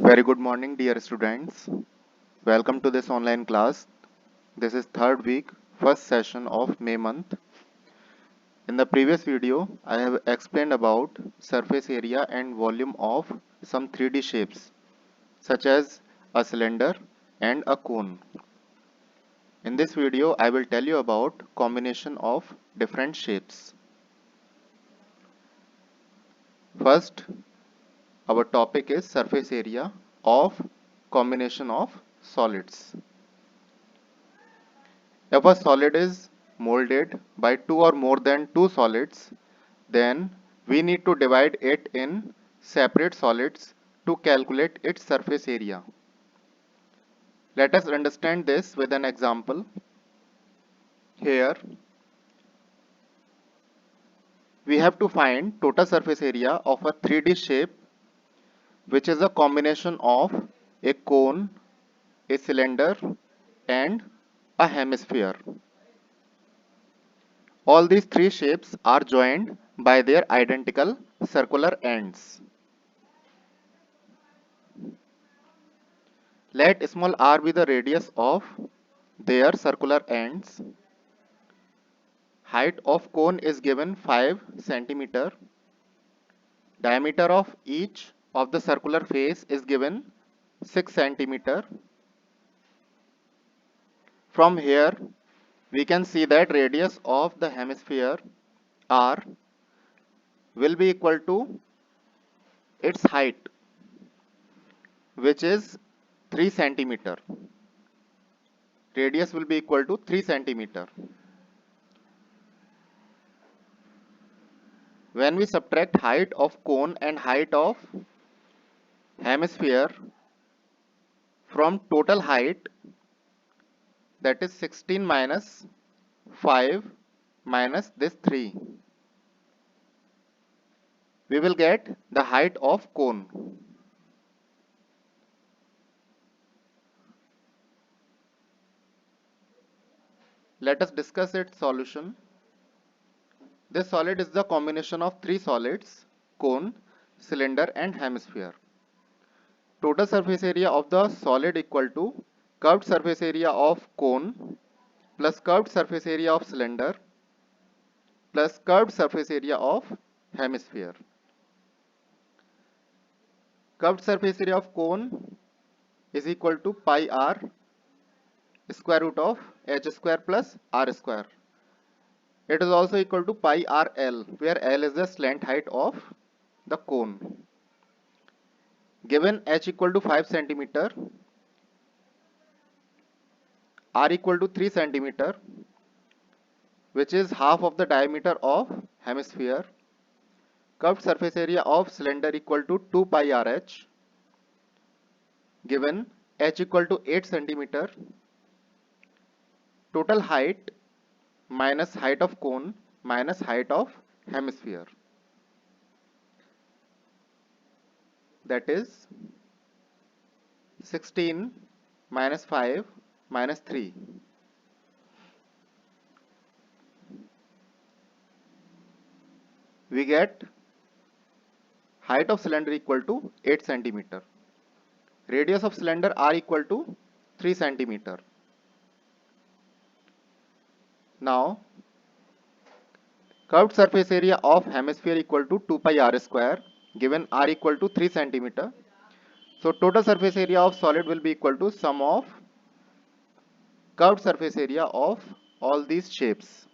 Very good morning, dear students. Welcome to this online class. This is third week, first session of May month. In the previous video, I have explained about surface area and volume of some 3D shapes, such as a cylinder and a cone. In this video, I will tell you about combination of different shapes. First, our topic is surface area of combination of solids. If a solid is molded by two or more than two solids, then we need to divide it in separate solids to calculate its surface area. Let us understand this with an example. Here we have to find total surface area of a 3D shape, which is a combination of a cone, a cylinder and a hemisphere. All these three shapes are joined by their identical circular ends. Let small r be the radius of their circular ends. Height of cone is given 5 cm. Diameter of each of the circular face is given 6 cm. From here, we can see that radius of the hemisphere r will be equal to its height, which is 3 cm. Radius will be equal to 3 cm. When we subtract height of cone and height of hemisphere from total height, that is 16 minus 5 minus this 3, we will get the height of cone. Let us discuss its solution. This solid is the combination of three solids: cone, cylinder and hemisphere. Total surface area of the solid equal to curved surface area of cone plus curved surface area of cylinder plus curved surface area of hemisphere. Curved surface area of cone is equal to pi r square root of h square plus r square. It is also equal to pi r L, where L is the slant height of the cone. Given h equal to 5 centimeter, r equal to 3 centimeter, which is half of the diameter of hemisphere. Curved surface area of cylinder equal to 2 pi rh. Given h equal to 8 centimeter, total height minus height of cone minus height of hemisphere, that is 16 minus 5 minus 3. We get height of cylinder equal to 8 centimeter. Radius of cylinder r equal to 3 centimeter. Now, curved surface area of hemisphere equal to 2 pi r square, given r equal to 3 centimeter. So total surface area of solid will be equal to sum of curved surface area of all these shapes.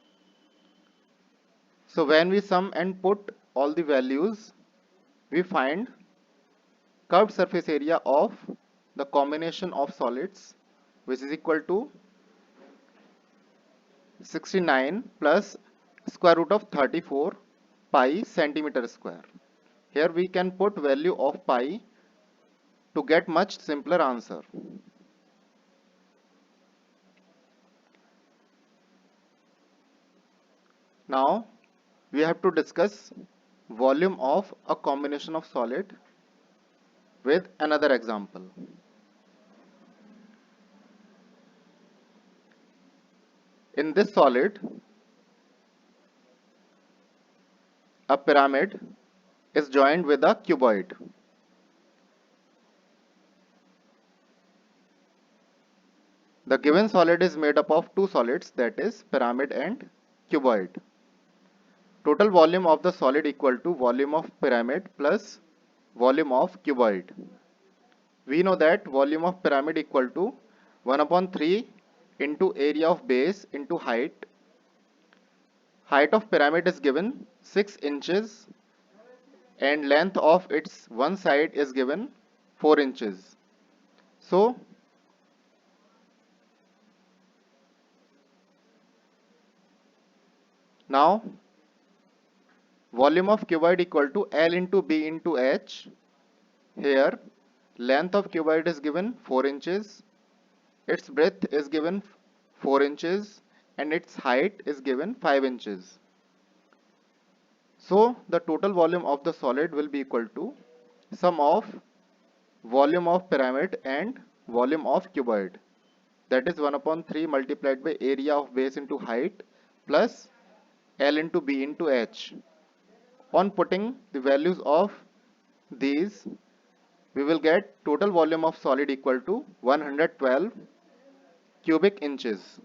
So when we sum and put all the values, we find curved surface area of the combination of solids, which is equal to 69 plus square root of 34 pi centimeter square. Here we can put value of pi to get much simpler answer. Now we have to discuss volume of a combination of solid with another example. In this solid, a pyramid is joined with a cuboid. The given solid is made up of two solids, that is pyramid and cuboid. Total volume of the solid equal to volume of pyramid plus volume of cuboid. We know that volume of pyramid equal to 1 upon 3 into area of base into height. Height of pyramid is given 6 inches and length of its one side is given 4 inches. So now volume of cuboid equal to L into B into H. Here length of cuboid is given 4 inches, its breadth is given 4 inches and its height is given 5 inches. So the total volume of the solid will be equal to sum of volume of pyramid and volume of cuboid, that is 1 upon 3 multiplied by area of base into height plus L into B into H. On putting the values of these, we will get total volume of solid equal to 112 cubic inches.